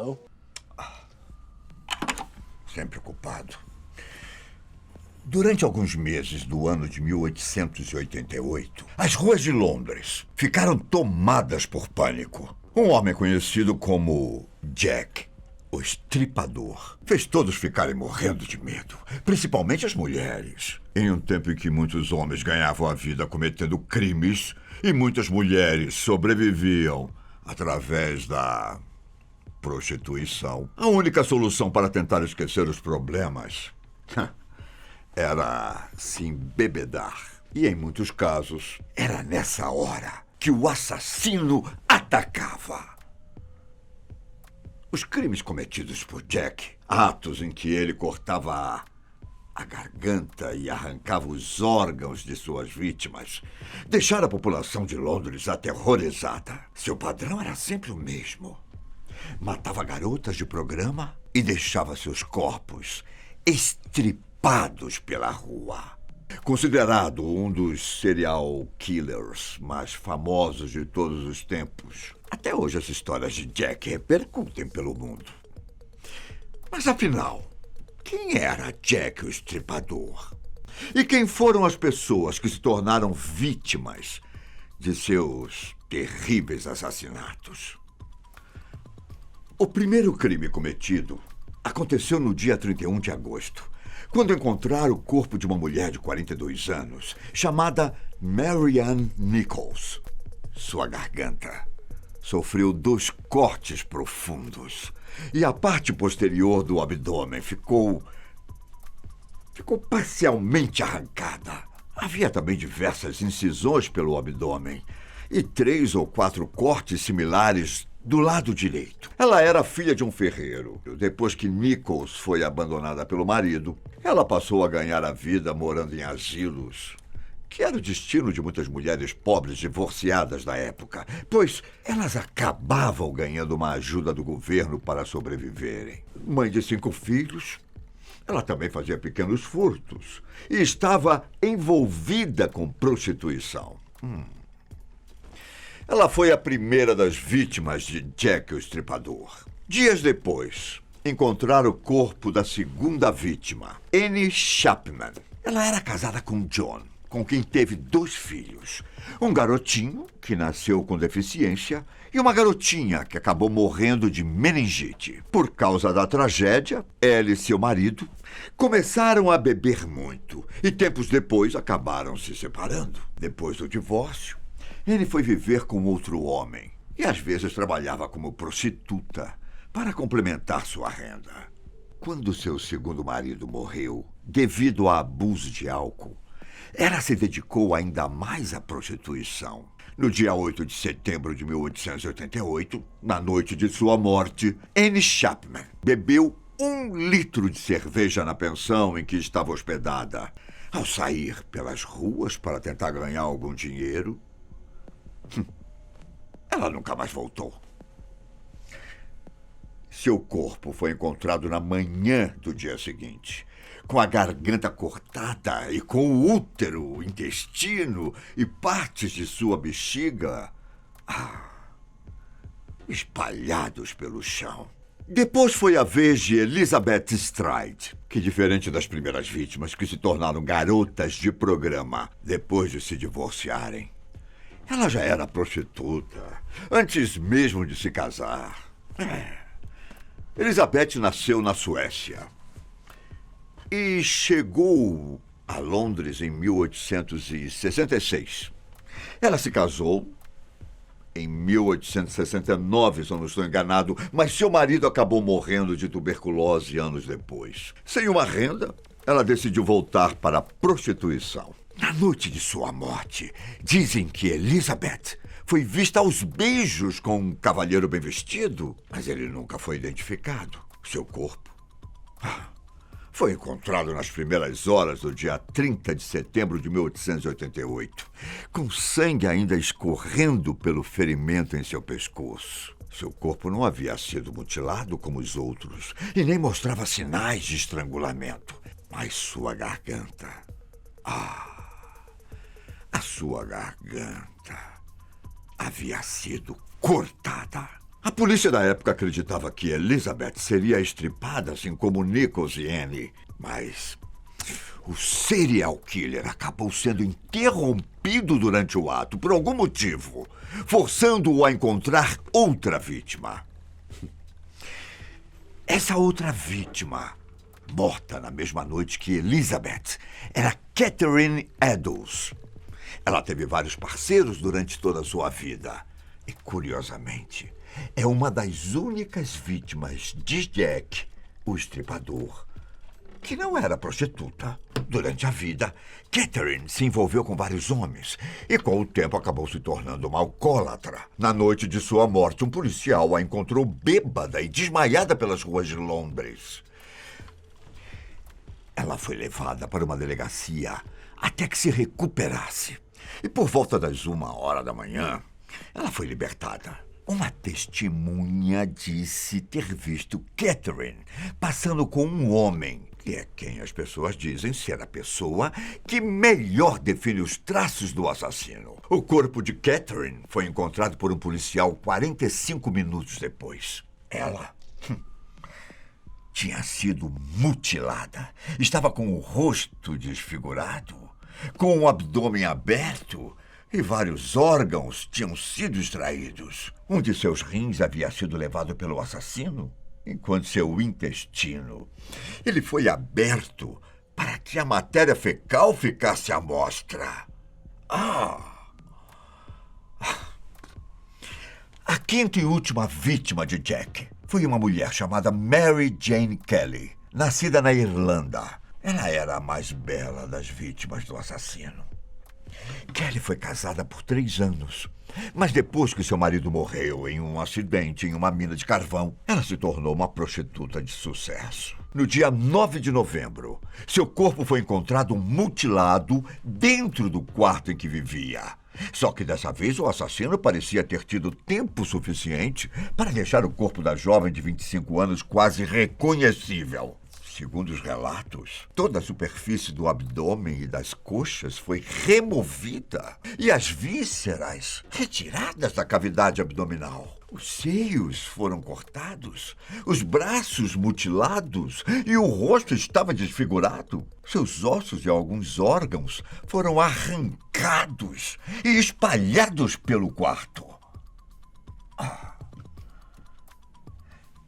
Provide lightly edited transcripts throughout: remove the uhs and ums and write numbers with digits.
Hello? Sempre ocupado. Durante alguns meses do ano de 1888, as ruas de Londres ficaram tomadas por pânico. Um homem conhecido como Jack, o Estripador, fez todos ficarem morrendo de medo, principalmente as mulheres. Em um tempo em que muitos homens ganhavam a vida cometendo crimes e muitas mulheres sobreviviam através da prostituição. A única solução para tentar esquecer os problemas era se embebedar. E em muitos casos, era nessa hora que o assassino atacava. Os crimes cometidos por Jack, atos em que ele cortava a garganta e arrancava os órgãos de suas vítimas, deixaram a população de Londres aterrorizada. Seu padrão era sempre o mesmo. Matava garotas de programa e deixava seus corpos estripados pela rua. Considerado um dos serial killers mais famosos de todos os tempos, até hoje as histórias de Jack repercutem pelo mundo. Mas afinal, quem era Jack o Estripador? E quem foram as pessoas que se tornaram vítimas de seus terríveis assassinatos? O primeiro crime cometido aconteceu no dia 31 de agosto, quando encontraram o corpo de uma mulher de 42 anos, chamada Marianne Nichols. Sua garganta sofreu 2 cortes profundos e a parte posterior do abdômen ficou parcialmente arrancada. Havia também diversas incisões pelo abdômen e 3 ou 4 cortes similares do lado direito. Ela era filha de um ferreiro. Depois que Nichols foi abandonada pelo marido, ela passou a ganhar a vida morando em asilos, que era o destino de muitas mulheres pobres divorciadas da época, pois elas acabavam ganhando uma ajuda do governo para sobreviverem. Mãe de 5 filhos, ela também fazia pequenos furtos e estava envolvida com prostituição. Ela foi a primeira das vítimas de Jack o Estripador. Dias depois, encontraram o corpo da segunda vítima, Annie Chapman. Ela era casada com John, com quem teve 2 filhos. Um garotinho, que nasceu com deficiência, e uma garotinha que acabou morrendo de meningite. Por causa da tragédia, ela e seu marido começaram a beber muito e tempos depois acabaram se separando. Depois do divórcio, ele foi viver com outro homem e às vezes trabalhava como prostituta para complementar sua renda. Quando seu segundo marido morreu devido a abuso de álcool, ela se dedicou ainda mais à prostituição. No dia 8 de setembro de 1888, na noite de sua morte, Annie Chapman bebeu 1 litro de cerveja na pensão em que estava hospedada. Ao sair pelas ruas para tentar ganhar algum dinheiro, ela nunca mais voltou. Seu corpo foi encontrado na manhã do dia seguinte, com a garganta cortada e com o útero, o intestino e partes de sua bexiga espalhados pelo chão. Depois foi a vez de Elizabeth Stride, que, diferente das primeiras vítimas que se tornaram garotas de programa depois de se divorciarem, ela já era prostituta, antes mesmo de se casar. Elizabeth nasceu na Suécia e chegou a Londres em 1866. Ela se casou em 1869, se eu não estou enganado, mas seu marido acabou morrendo de tuberculose anos depois. Sem uma renda, ela decidiu voltar para a prostituição. Na noite de sua morte, dizem que Elizabeth foi vista aos beijos com um cavalheiro bem vestido, mas ele nunca foi identificado. Seu corpo foi encontrado nas primeiras horas do dia 30 de setembro de 1888, com sangue ainda escorrendo pelo ferimento em seu pescoço. Seu corpo não havia sido mutilado como os outros e nem mostrava sinais de estrangulamento, mas sua garganta... a sua garganta havia sido cortada. A polícia da época acreditava que Elizabeth seria estripada, assim como Nichols e Annie. Mas o serial killer acabou sendo interrompido durante o ato por algum motivo, forçando-o a encontrar outra vítima. Essa outra vítima, morta na mesma noite que Elizabeth, era Catherine Eddowes. Ela teve vários parceiros durante toda a sua vida. E, curiosamente, é uma das únicas vítimas de Jack, o estripador, que não era prostituta. Durante a vida, Catherine se envolveu com vários homens e, com o tempo, acabou se tornando uma alcoólatra. Na noite de sua morte, um policial a encontrou bêbada e desmaiada pelas ruas de Londres. Ela foi levada para uma delegacia até que se recuperasse. E por volta das 1h da manhã, ela foi libertada. Uma testemunha disse ter visto Catherine passando com um homem, que é quem as pessoas dizem ser a pessoa que melhor define os traços do assassino. O corpo de Catherine foi encontrado por um policial 45 minutos depois. Ela tinha sido mutilada. Estava com o rosto desfigurado, com o abdômen aberto e vários órgãos tinham sido extraídos. Um de seus rins havia sido levado pelo assassino, enquanto seu intestino ele foi aberto para que a matéria fecal ficasse à mostra. A quinta e última vítima de Jack foi uma mulher chamada Mary Jane Kelly, nascida na Irlanda. Ela era a mais bela das vítimas do assassino. Kelly foi casada por 3 anos, mas depois que seu marido morreu em um acidente em uma mina de carvão, ela se tornou uma prostituta de sucesso. No dia 9 de novembro, seu corpo foi encontrado mutilado dentro do quarto em que vivia. Só que dessa vez o assassino parecia ter tido tempo suficiente para deixar o corpo da jovem de 25 anos quase reconhecível. Segundo os relatos, toda a superfície do abdômen e das coxas foi removida e as vísceras retiradas da cavidade abdominal. Os seios foram cortados, os braços mutilados e o rosto estava desfigurado. Seus ossos e alguns órgãos foram arrancados e espalhados pelo quarto.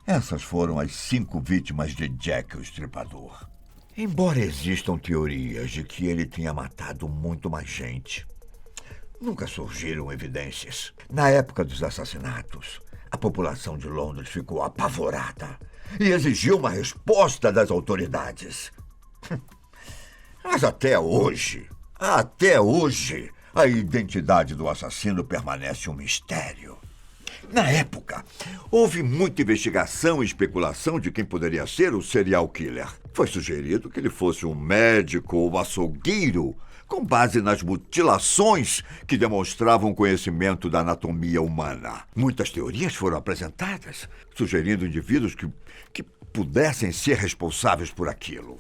Essas foram as 5 vítimas de Jack, o Estripador. Embora existam teorias de que ele tenha matado muito mais gente, nunca surgiram evidências. Na época dos assassinatos, a população de Londres ficou apavorada e exigiu uma resposta das autoridades. Mas até hoje, a identidade do assassino permanece um mistério. Na época, houve muita investigação e especulação de quem poderia ser o serial killer. Foi sugerido que ele fosse um médico ou açougueiro, com base nas mutilações que demonstravam conhecimento da anatomia humana. Muitas teorias foram apresentadas, sugerindo indivíduos que pudessem ser responsáveis por aquilo.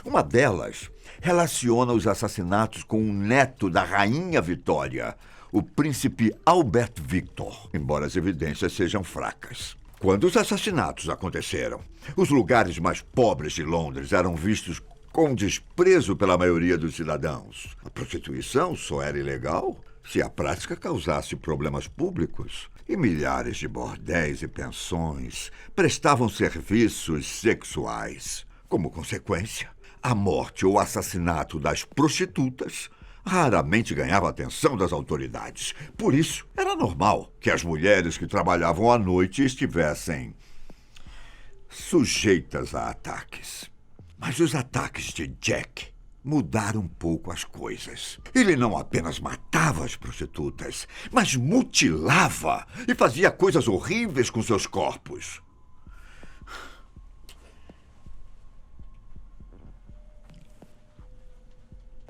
Uma delas relaciona os assassinatos com um neto da Rainha Vitória, o príncipe Albert Victor, embora as evidências sejam fracas. Quando os assassinatos aconteceram, os lugares mais pobres de Londres eram vistos com desprezo pela maioria dos cidadãos. A prostituição só era ilegal se a prática causasse problemas públicos. E milhares de bordéis e pensões prestavam serviços sexuais. Como consequência, a morte ou o assassinato das prostitutas raramente ganhava a atenção das autoridades. Por isso, era normal que as mulheres que trabalhavam à noite estivessem sujeitas a ataques. Mas os ataques de Jack mudaram um pouco as coisas. Ele não apenas matava as prostitutas, mas mutilava e fazia coisas horríveis com seus corpos.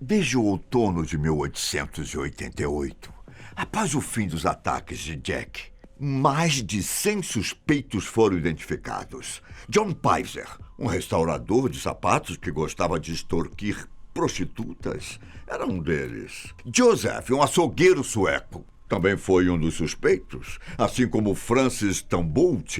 Desde o outono de 1888, após o fim dos ataques de Jack, mais de 100 suspeitos foram identificados. John Pizer, um restaurador de sapatos que gostava de extorquir prostitutas, era um deles. Joseph, um açougueiro sueco, também foi um dos suspeitos, assim como Francis Tambolt,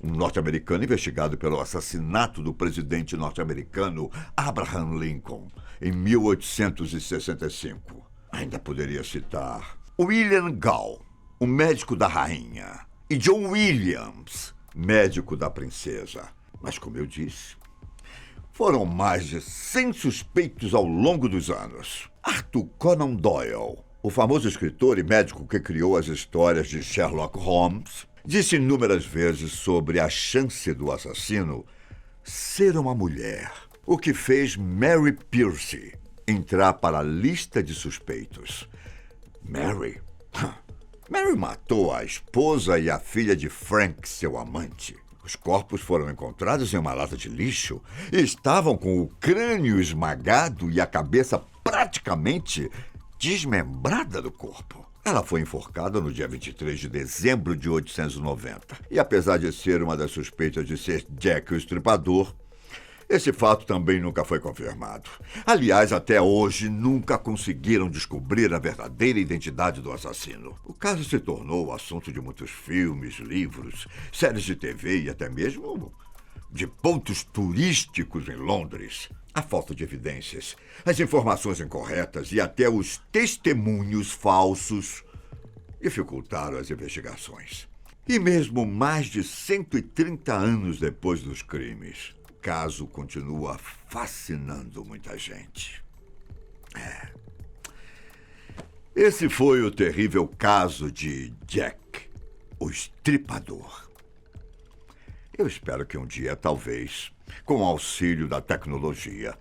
um norte-americano investigado pelo assassinato do presidente norte-americano Abraham Lincoln em 1865. Ainda poderia citar William Gall, o médico da rainha, e John Williams, médico da princesa. Mas, como eu disse, foram mais de 100 suspeitos ao longo dos anos. Arthur Conan Doyle, o famoso escritor e médico que criou as histórias de Sherlock Holmes, disse inúmeras vezes sobre a chance do assassino ser uma mulher, o que fez Mary Pierce entrar para a lista de suspeitos. Mary? Mary matou a esposa e a filha de Frank, seu amante. Os corpos foram encontrados em uma lata de lixo e estavam com o crânio esmagado e a cabeça praticamente desmembrada do corpo. Ela foi enforcada no dia 23 de dezembro de 1890. E apesar de ser uma das suspeitas de ser Jack o Estripador, esse fato também nunca foi confirmado. Aliás, até hoje nunca conseguiram descobrir a verdadeira identidade do assassino. O caso se tornou assunto de muitos filmes, livros, séries de TV e até mesmo de pontos turísticos em Londres. A falta de evidências, as informações incorretas e até os testemunhos falsos dificultaram as investigações. E mesmo mais de 130 anos depois dos crimes, o caso continua fascinando muita gente. Esse foi o terrível caso de Jack, o Estripador. Eu espero que um dia, talvez, com o auxílio da tecnologia,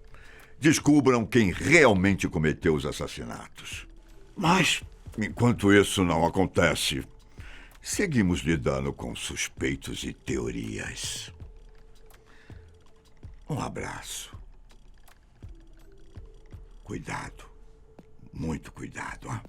descubram quem realmente cometeu os assassinatos. Mas, enquanto isso não acontece, seguimos lidando com suspeitos e teorias. Um abraço. Cuidado. Muito cuidado, hein?